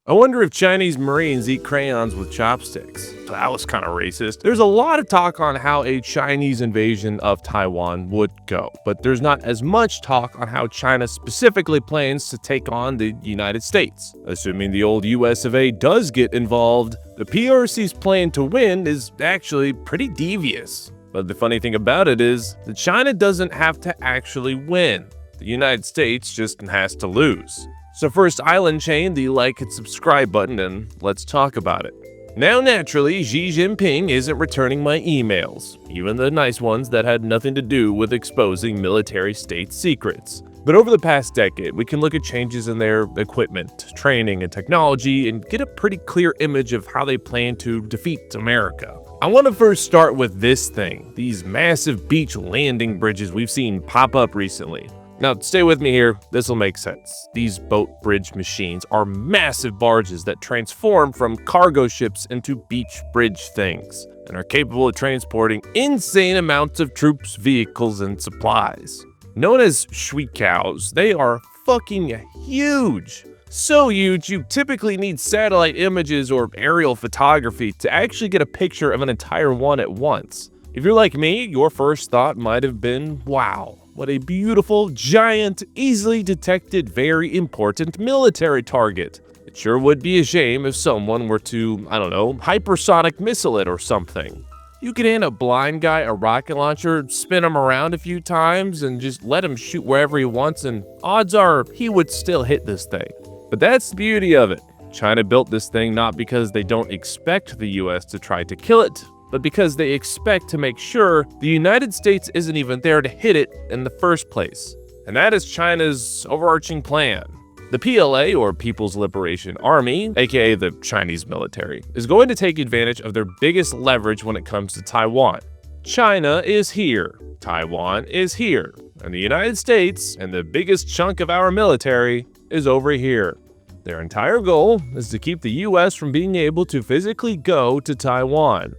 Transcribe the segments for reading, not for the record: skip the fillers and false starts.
I wonder if Chinese Marines eat crayons with chopsticks. That was kind of racist. There's a lot of talk on how a Chinese invasion of Taiwan would go, but there's not as much talk on how China specifically plans to take on the United States. Assuming the old US of A does get involved, the PRC's plan to win is actually pretty devious. But the funny thing about it is that China doesn't have to actually win. The United States just has to lose. So first, island chain the like and subscribe button and let's talk about it. Now naturally, Xi Jinping isn't returning my emails, even the nice ones that had nothing to do with exposing military state secrets. But over the past decade, we can look at changes in their equipment, training, and technology and get a pretty clear image of how they plan to defeat America. I want to first start with this thing, these massive beach landing bridges we've seen pop up recently. Now, stay with me here, this will make sense. These boat bridge machines are massive barges that transform from cargo ships into beach bridge things, and are capable of transporting insane amounts of troops, vehicles, and supplies. Known as shuikows, they are fucking huge. So huge, you typically need satellite images or aerial photography to actually get a picture of an entire one at once. If you're like me, your first thought might have been, wow. What a beautiful, giant, easily detected, very important military target. It sure would be a shame if someone were to, I don't know, hypersonic missile it or something. You could hand a blind guy a rocket launcher, spin him around a few times, and just let him shoot wherever he wants, and odds are he would still hit this thing. But that's the beauty of it. China built this thing not because they don't expect the US to try to kill it, but because they expect to make sure the United States isn't even there to hit it in the first place. And that is China's overarching plan. The PLA, or People's Liberation Army, aka the Chinese military, is going to take advantage of their biggest leverage when it comes to Taiwan. China is here, Taiwan is here, and the United States, and the biggest chunk of our military, is over here. Their entire goal is to keep the US from being able to physically go to Taiwan.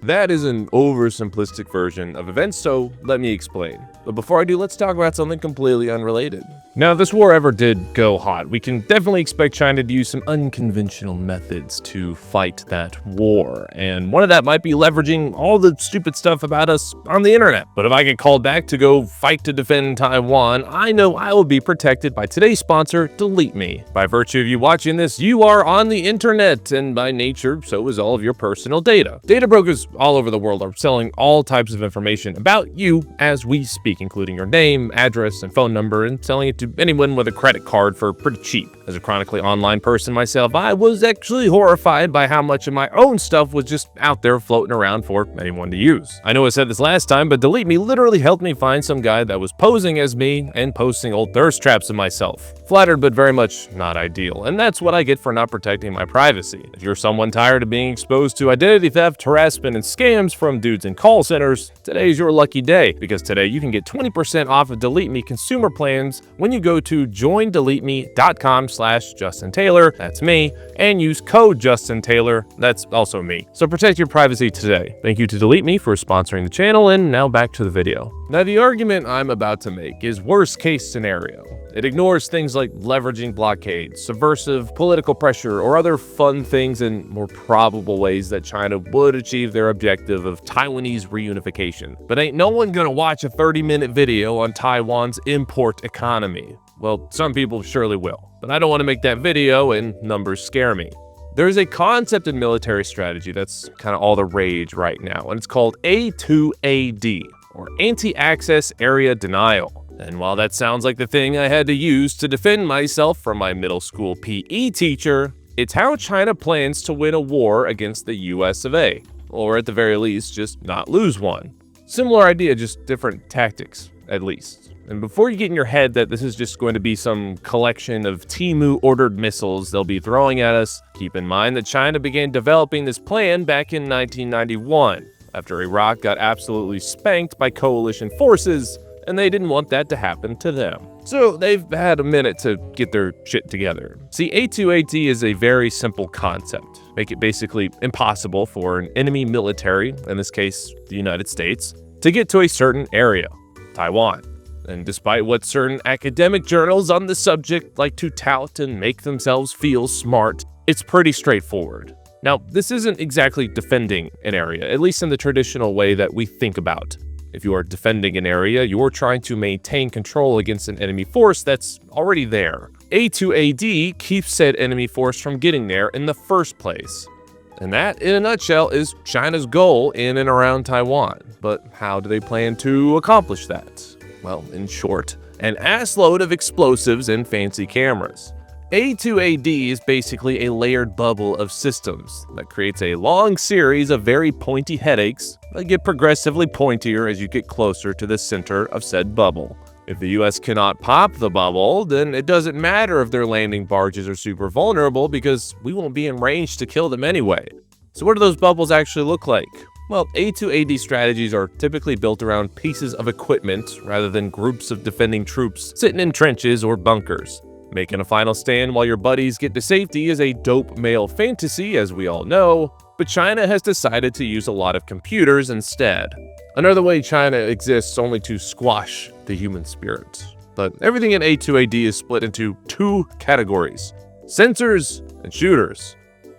That is an oversimplistic version of events, so let me explain. But before I do, let's talk about something completely unrelated. Now, if this war ever did go hot, we can definitely expect China to use some unconventional methods to fight that war. And one of that might be leveraging all the stupid stuff about us on the internet. But if I get called back to go fight to defend Taiwan, I know I will be protected by today's sponsor, Delete Me. By virtue of you watching this, you are on the internet, and by nature, so is all of your personal data. Data brokers all over the world are selling all types of information about you as we speak, including your name, address, and phone number, and selling it to anyone with a credit card for pretty cheap. As a chronically online person myself, I was actually horrified by how much of my own stuff was just out there floating around for anyone to use. I know I said this last time, but Delete Me literally helped me find some guy that was posing as me and posting old thirst traps of myself. Flattered, but very much not ideal, and that's what I get for not protecting my privacy. If you're someone tired of being exposed to identity theft, harassment, and scams from dudes in call centers, today's your lucky day, because today you can get 20% off of Delete Me consumer plans when you go to joindeleteme.com/Justin Taylor, that's me, and use code Justin Taylor, that's also me. So protect your privacy today. Thank you to Delete Me for sponsoring the channel, and now back to the video. Now, the argument I'm about to make is worst case scenario. It ignores things like leveraging blockades, subversive political pressure, or other fun things in more probable ways that China would achieve their objective of Taiwanese reunification. But ain't no one gonna watch a 30-minute video on Taiwan's import economy. Well, some people surely will, but I don't want to make that video and numbers scare me. There is a concept in military strategy that's kind of all the rage right now, and it's called A2AD, or Anti-Access Area Denial. And while that sounds like the thing I had to use to defend myself from my middle school PE teacher, it's how China plans to win a war against the US of A, or at the very least, just not lose one. Similar idea, just different tactics, at least. And before you get in your head that this is just going to be some collection of Temu-ordered missiles they'll be throwing at us, keep in mind that China began developing this plan back in 1991, after Iraq got absolutely spanked by coalition forces, and they didn't want that to happen to them. So they've had a minute to get their shit together. See, A2AD is a very simple concept. Make it basically impossible for an enemy military, in this case, the United States, to get to a certain area, Taiwan. And despite what certain academic journals on the subject like to tout and make themselves feel smart, It's pretty straightforward. Now, this isn't exactly defending an area, at least in the traditional way that we think about. If you are defending an area, you're trying to maintain control against an enemy force that's already there. A2AD keeps said enemy force from getting there in the first place. And that, in a nutshell, is China's goal in and around Taiwan. But how do they plan to accomplish that? Well, in short, an assload of explosives and fancy cameras. A2AD is basically a layered bubble of systems that creates a long series of very pointy headaches that get progressively pointier as you get closer to the center of said bubble. If the US cannot pop the bubble, then it doesn't matter if their landing barges are super vulnerable because we won't be in range to kill them anyway. So what do those bubbles actually look like? Well, A2AD strategies are typically built around pieces of equipment rather than groups of defending troops sitting in trenches or bunkers. Making a final stand while your buddies get to safety is a dope male fantasy, as we all know, but China has decided to use a lot of computers instead. Another way China exists only to squash the human spirit. But everything in A2AD is split into two categories: sensors and shooters.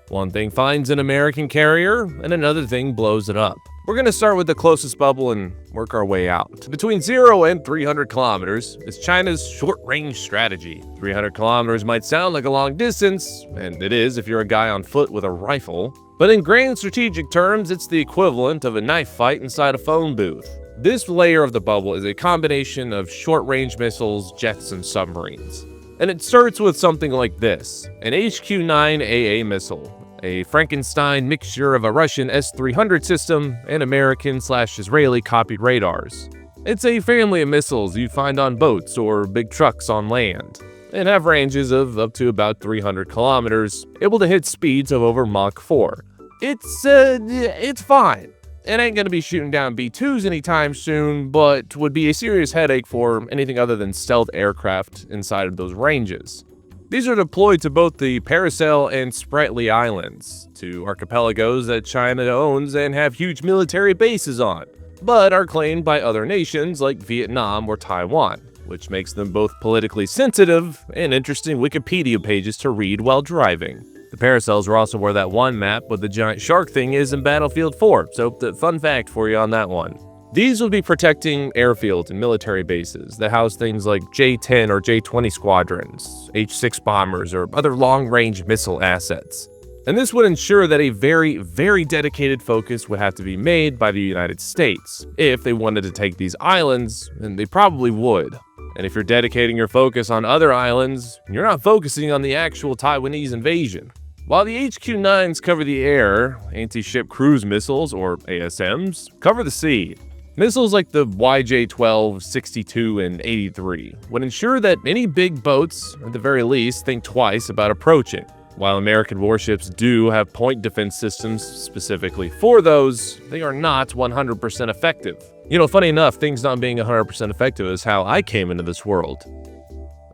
One thing finds an American carrier, and another thing blows it up. We're going to start with the closest bubble and work our way out. Between 0 and 300 kilometers is China's short-range strategy. 300 kilometers might sound like a long distance, and it is if you're a guy on foot with a rifle, but in grand strategic terms, it's the equivalent of a knife fight inside a phone booth. This layer of the bubble is a combination of short-range missiles, jets, and submarines. And it starts with something like this: an HQ-9AA missile, a Frankenstein mixture of a Russian S-300 system and American/Israeli copied radars. It's a family of missiles you find on boats or big trucks on land, and have ranges of up to about 300 kilometers, able to hit speeds of over Mach 4. It's fine. It ain't gonna be shooting down B-2s anytime soon, but would be a serious headache for anything other than stealth aircraft inside of those ranges. These are deployed to both the Paracel and Spratly Islands, two archipelagos that China owns and have huge military bases on, but are claimed by other nations like Vietnam or Taiwan, which makes them both politically sensitive and interesting Wikipedia pages to read while driving. The Paracels are also where that one map with the giant shark thing is in Battlefield 4, so the fun fact for you on that one. These will be protecting airfields and military bases that house things like J-10 or J-20 squadrons, H-6 bombers, or other long-range missile assets. And this would ensure that a very, very dedicated focus would have to be made by the United States. If they wanted to take these islands, and they probably would. And if you're dedicating your focus on other islands, you're not focusing on the actual Taiwanese invasion. While the HQ-9s cover the air, anti-ship cruise missiles, or ASMs, cover the sea. Missiles like the YJ-12, 62, and 83 would ensure that any big boats, at the very least, think twice about approaching. While American warships do have point defense systems specifically for those, they are not 100% effective. You know, funny enough, things not being 100% effective is how I came into this world.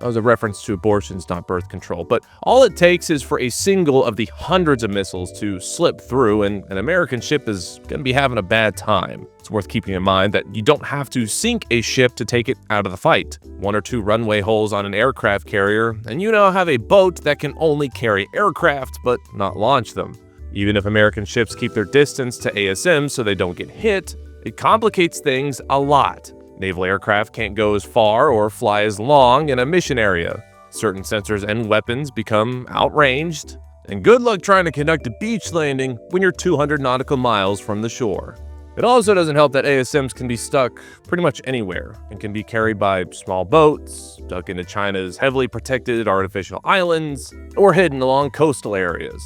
That was a reference to abortions, not birth control, but all it takes is for a single of the hundreds of missiles to slip through, and an American ship is going to be having a bad time. It's worth keeping in mind that you don't have to sink a ship to take it out of the fight. 1 or 2 runway holes on an aircraft carrier, and you now have a boat that can only carry aircraft, but not launch them. Even if American ships keep their distance to ASM so they don't get hit, it complicates things a lot. Naval aircraft can't go as far or fly as long in a mission area. Certain sensors and weapons become outranged. And good luck trying to conduct a beach landing when you're 200 nautical miles from the shore. It also doesn't help that ASMs can be stuck pretty much anywhere and can be carried by small boats, stuck into China's heavily protected artificial islands, or hidden along coastal areas.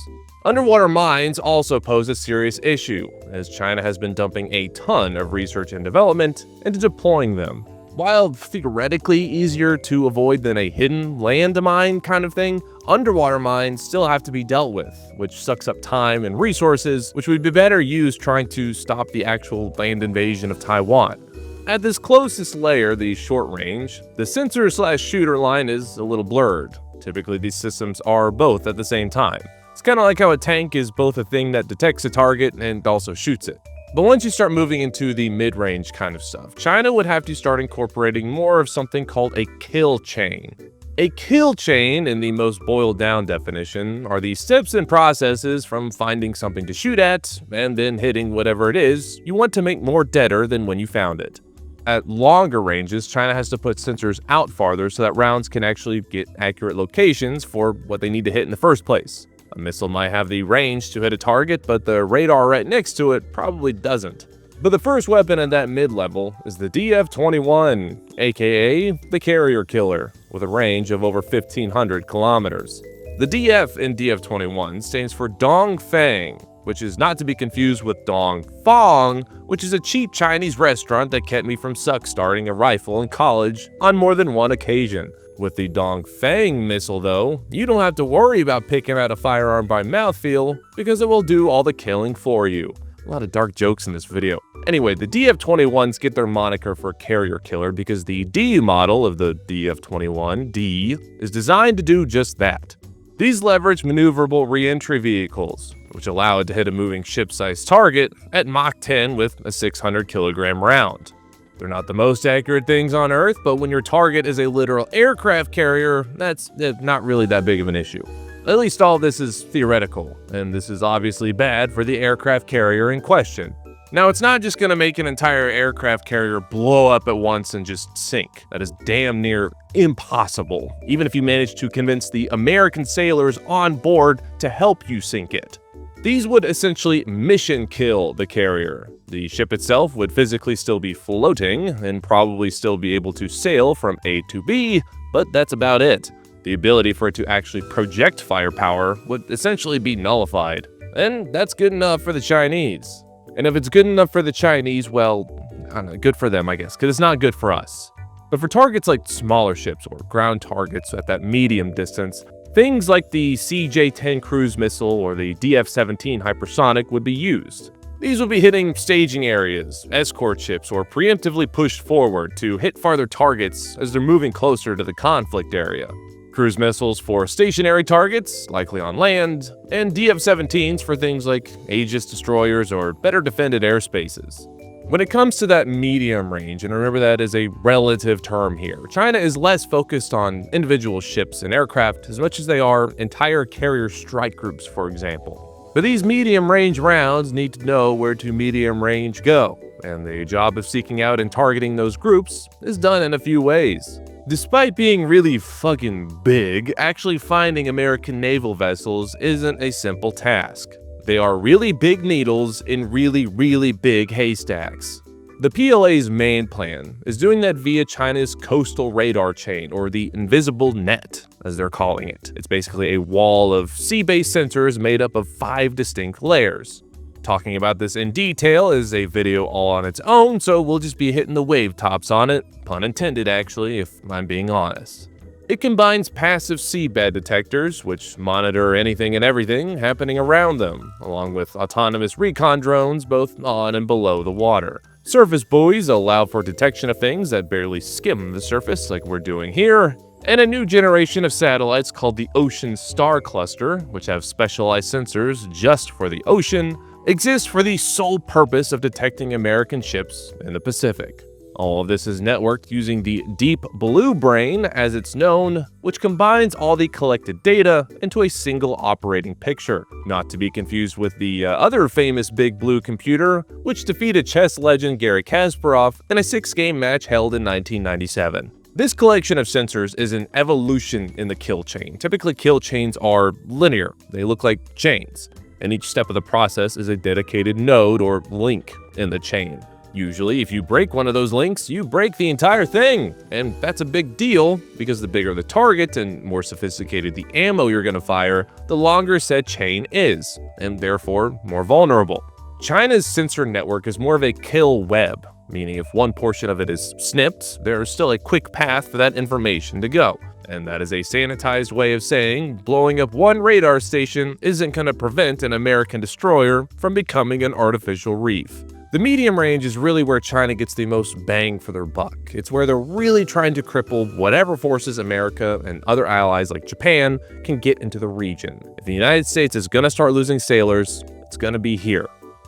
Underwater mines also pose a serious issue, as China has been dumping a ton of research and development into deploying them. While theoretically easier to avoid than a hidden landmine kind of thing, underwater mines still have to be dealt with, which sucks up time and resources, which would be better used trying to stop the actual land invasion of Taiwan. At this closest layer, the short range, the sensor/shooter line is a little blurred. Typically, these systems are both at the same time. It's kind of like how a tank is both a thing that detects a target and also shoots it. But once you start moving into the mid-range kind of stuff, China would have to start incorporating more of something called a kill chain. A kill chain, in the most boiled down definition, are the steps and processes from finding something to shoot at and then hitting whatever it is you want to make more deader than when you found it. At longer ranges, China has to put sensors out farther so that rounds can actually get accurate locations for what they need to hit in the first place. A missile might have the range to hit a target, but the radar right next to it probably doesn't. But the first weapon at that mid-level is the DF-21, aka the Carrier Killer, with a range of over 1,500 kilometers. The DF in DF-21 stands for Dongfang, which is not to be confused with Dong Fong, which is a cheap Chinese restaurant that kept me from starting a rifle in college on more than one occasion. With the Dongfang missile though, you don't have to worry about picking out a firearm by mouthfeel because it will do all the killing for you. A lot of dark jokes in this video. Anyway, the DF-21s get their moniker for Carrier Killer because the D model of the DF-21D is designed to do just that. These leverage maneuverable re-entry vehicles, which allow it to hit a moving ship-sized target at Mach 10 with a 600-kilogram round. They're not the most accurate things on Earth, but when your target is a literal aircraft carrier, that's not really that big of an issue. At least all this is theoretical, and this is obviously bad for the aircraft carrier in question. Now, it's not just going to make an entire aircraft carrier blow up at once and just sink. That is damn near impossible, even if you manage to convince the American sailors on board to help you sink it. These would essentially mission kill the carrier. The ship itself would physically still be floating and probably still be able to sail from A to B, but that's about it. The ability for it to actually project firepower would essentially be nullified. And that's good enough for the Chinese. And if it's good enough for the Chinese, well, I don't know, good for them, I guess, because it's not good for us. But for targets like smaller ships or ground targets at that medium distance, things like the CJ-10 cruise missile or the DF-17 hypersonic would be used. These would be hitting staging areas, escort ships, or preemptively pushed forward to hit farther targets as they're moving closer to the conflict area. Cruise missiles for stationary targets, likely on land, and DF-17s for things like Aegis destroyers or better defended airspaces. When it comes to that medium range, and remember that is a relative term here, China is less focused on individual ships and aircraft as much as they are entire carrier strike groups, for example. But these medium range rounds need to know where to medium range go, and the job of seeking out and targeting those groups is done in a few ways. Despite being really fucking big, actually finding American naval vessels isn't a simple task. They are really big needles in really, really big haystacks. The PLA's main plan is doing that via China's coastal radar chain, or the invisible net, as they're calling it. It's basically a wall of sea-based sensors made up of 5 distinct layers. Talking about this in detail is a video all on its own, so we'll just be hitting the wave tops on it, pun intended actually, if I'm being honest. It combines passive seabed detectors, which monitor anything and everything happening around them, along with autonomous recon drones both on and below the water. Surface buoys allow for detection of things that barely skim the surface like we're doing here, and a new generation of satellites called the Ocean Star Cluster, which have specialized sensors just for the ocean, exists for the sole purpose of detecting American ships in the Pacific. All of this is networked using the Deep Blue Brain, as it's known, which combines all the collected data into a single operating picture, not to be confused with the other famous Big Blue computer, which defeated chess legend Garry Kasparov in a 6-game match held in 1997. This collection of sensors is an evolution in the kill chain. Typically, kill chains are linear. They look like chains, and each step of the process is a dedicated node or link in the chain. Usually, if you break one of those links, you break the entire thing, and that's a big deal because the bigger the target and more sophisticated the ammo you're going to fire, the longer said chain is, and therefore more vulnerable. China's sensor network is more of a kill web, meaning if one portion of it is snipped, there's still a quick path for that information to go. And that is a sanitized way of saying blowing up one radar station isn't going to prevent an American destroyer from becoming an artificial reef. The medium range is really where China gets the most bang for their buck. It's where they're really trying to cripple whatever forces America and other allies like Japan can get into the region. If the United States is going to start losing sailors, it's going to be here.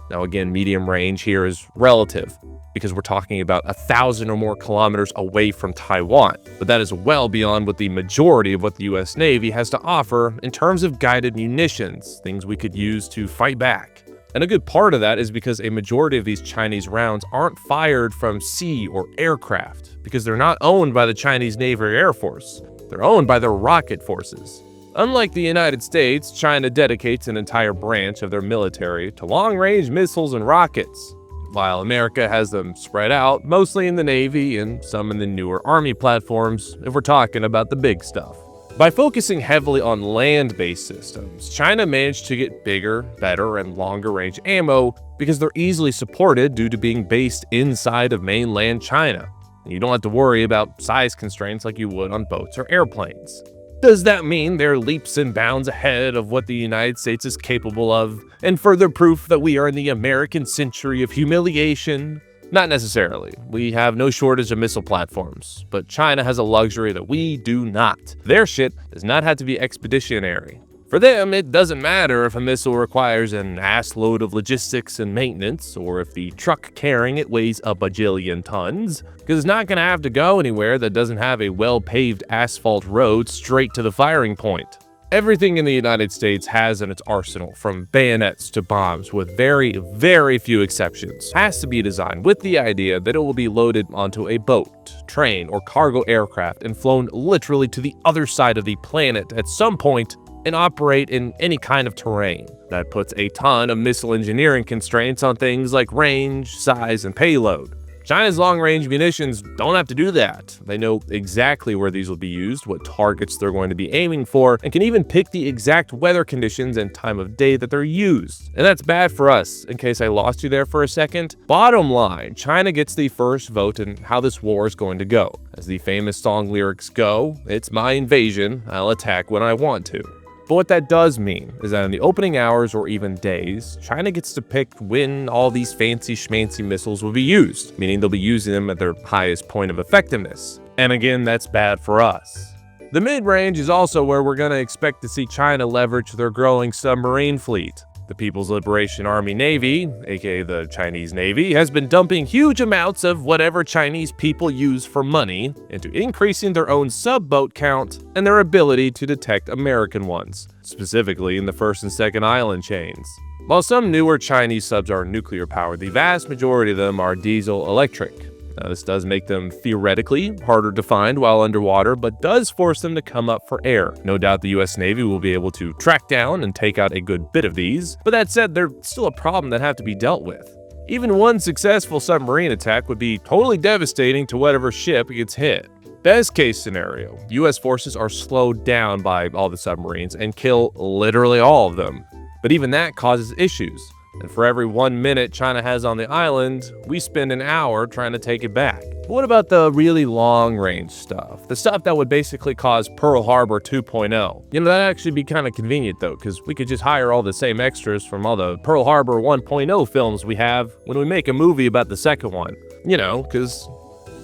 Now again, medium range here is relative. because we're talking about 1,000 or more kilometers away from Taiwan. But that is well beyond what the majority of what the US Navy has to offer in terms of guided munitions, things we could use to fight back. And a good part of that is because a majority of these Chinese rounds aren't fired from sea or aircraft, because they're not owned by the Chinese Navy or Air Force. They're owned by their rocket forces. Unlike the United States, China dedicates an entire branch of their military to long-range missiles and rockets, while America has them spread out, mostly in the Navy and some in the newer Army platforms, if we're talking about the big stuff. By focusing heavily on land-based systems, China managed to get bigger, better, and longer-range ammo because they're easily supported due to being based inside of mainland China. You don't have to worry about size constraints like you would on boats or airplanes. Does that mean they're leaps and bounds ahead of what the United States is capable of, and further proof that we are in the American century of humiliation? Not necessarily. We have no shortage of missile platforms, but China has a luxury that we do not. Their shit does not have to be expeditionary. For them, it doesn't matter if a missile requires an assload of logistics and maintenance, or if the truck carrying it weighs a bajillion tons, because it's not going to have to go anywhere that doesn't have a well-paved asphalt road straight to the firing point. Everything in the United States has in its arsenal, from bayonets to bombs, with very, very few exceptions, has to be designed with the idea that it will be loaded onto a boat, train, or cargo aircraft and flown literally to the other side of the planet at some point and operate in any kind of terrain. That puts a ton of missile engineering constraints on things like range, size, and payload. China's long-range munitions don't have to do that. They know exactly where these will be used, what targets they're going to be aiming for, and can even pick the exact weather conditions and time of day that they're used. And that's bad for us, in case I lost you there for a second. Bottom line, China gets the first vote in how this war is going to go. As the famous song lyrics go, "It's my invasion, I'll attack when I want to." But what that does mean is that in the opening hours or even days, China gets to pick when all these fancy schmancy missiles will be used, meaning they'll be using them at their highest point of effectiveness. And again, that's bad for us. The mid-range is also where we're going to expect to see China leverage their growing submarine fleet. The People's Liberation Army Navy, aka the Chinese Navy, has been dumping huge amounts of whatever Chinese people use for money into increasing their own sub-boat count and their ability to detect American ones, specifically in the first and second island chains. While some newer Chinese subs are nuclear-powered, the vast majority of them are diesel-electric. Now, this does make them theoretically harder to find while underwater, but does force them to come up for air. No doubt the US Navy will be able to track down and take out a good bit of these, but that said, they're still a problem that have to be dealt with. Even one successful submarine attack would be totally devastating to whatever ship gets hit. Best case scenario, US forces are slowed down by all the submarines and kill literally all of them. But even that causes issues. And for every 1 minute China has on the island, we spend an hour trying to take it back. But what about the really long-range stuff? The stuff that would basically cause Pearl Harbor 2.0. That'd actually be kind of convenient though, because we could just hire all the same extras from all the Pearl Harbor 1.0 films we have when we make a movie about the second one. Because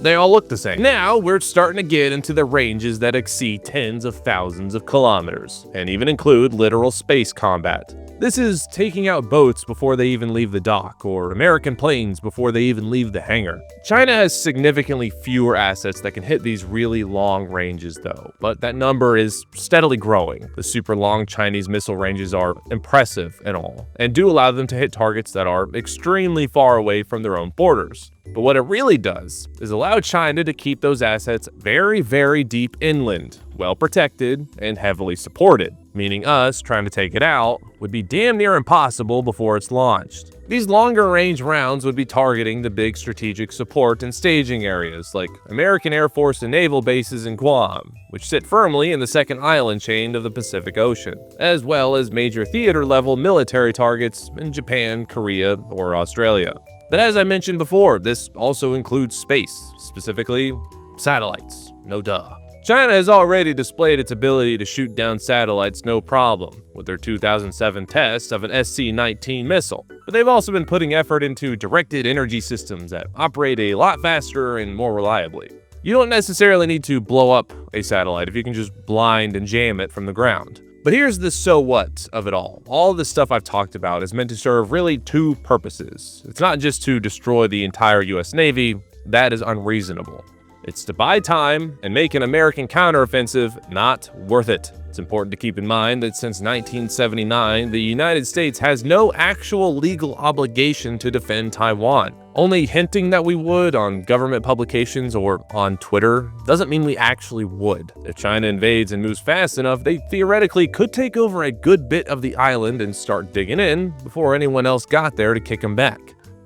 they all look the same. Now, we're starting to get into the ranges that exceed tens of thousands of kilometers, and even include literal space combat. This is taking out boats before they even leave the dock, or American planes before they even leave the hangar. China has significantly fewer assets that can hit these really long ranges though, but that number is steadily growing. The super long Chinese missile ranges are impressive and all, and do allow them to hit targets that are extremely far away from their own borders. But what it really does is allow China to keep those assets very, very deep inland, well protected, and heavily supported, meaning us trying to take it out would be damn near impossible before it's launched. These longer range rounds would be targeting the big strategic support and staging areas like American Air Force and naval bases in Guam, which sit firmly in the second island chain of the Pacific Ocean, as well as major theater level military targets in Japan, Korea, or Australia. But as I mentioned before, this also includes space, specifically satellites. No duh. China has already displayed its ability to shoot down satellites no problem with their 2007 test of an SC-19 missile, but they've also been putting effort into directed energy systems that operate a lot faster and more reliably. You don't necessarily need to blow up a satellite if you can just blind and jam it from the ground. But here's the so what of it all. All this stuff I've talked about is meant to serve really two purposes. It's not just to destroy the entire US Navy. That is unreasonable. It's to buy time and make an American counteroffensive not worth it. It's important to keep in mind that since 1979, the United States has no actual legal obligation to defend Taiwan. Only hinting that we would on government publications or on Twitter doesn't mean we actually would. If China invades and moves fast enough, they theoretically could take over a good bit of the island and start digging in before anyone else got there to kick them back.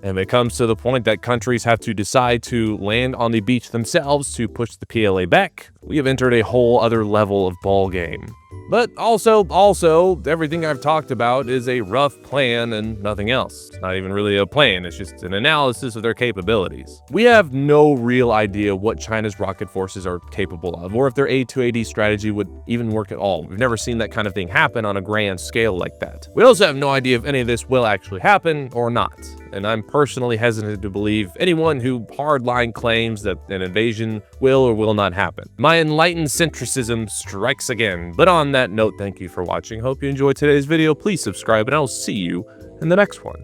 And if it comes to the point that countries have to decide to land on the beach themselves to push the PLA back, we have entered a whole other level of ball game. But also, everything I've talked about is a rough plan and nothing else. It's not even really a plan, it's just an analysis of their capabilities. We have no real idea what China's rocket forces are capable of, or if their A2AD strategy would even work at all. We've never seen that kind of thing happen on a grand scale like that. We also have no idea if any of this will actually happen or not. And I'm personally hesitant to believe anyone who hardline claims that an invasion will or will not happen. My enlightened centricism strikes again. But on that note, thank you for watching. Hope you enjoyed today's video. Please subscribe and I'll see you in the next one.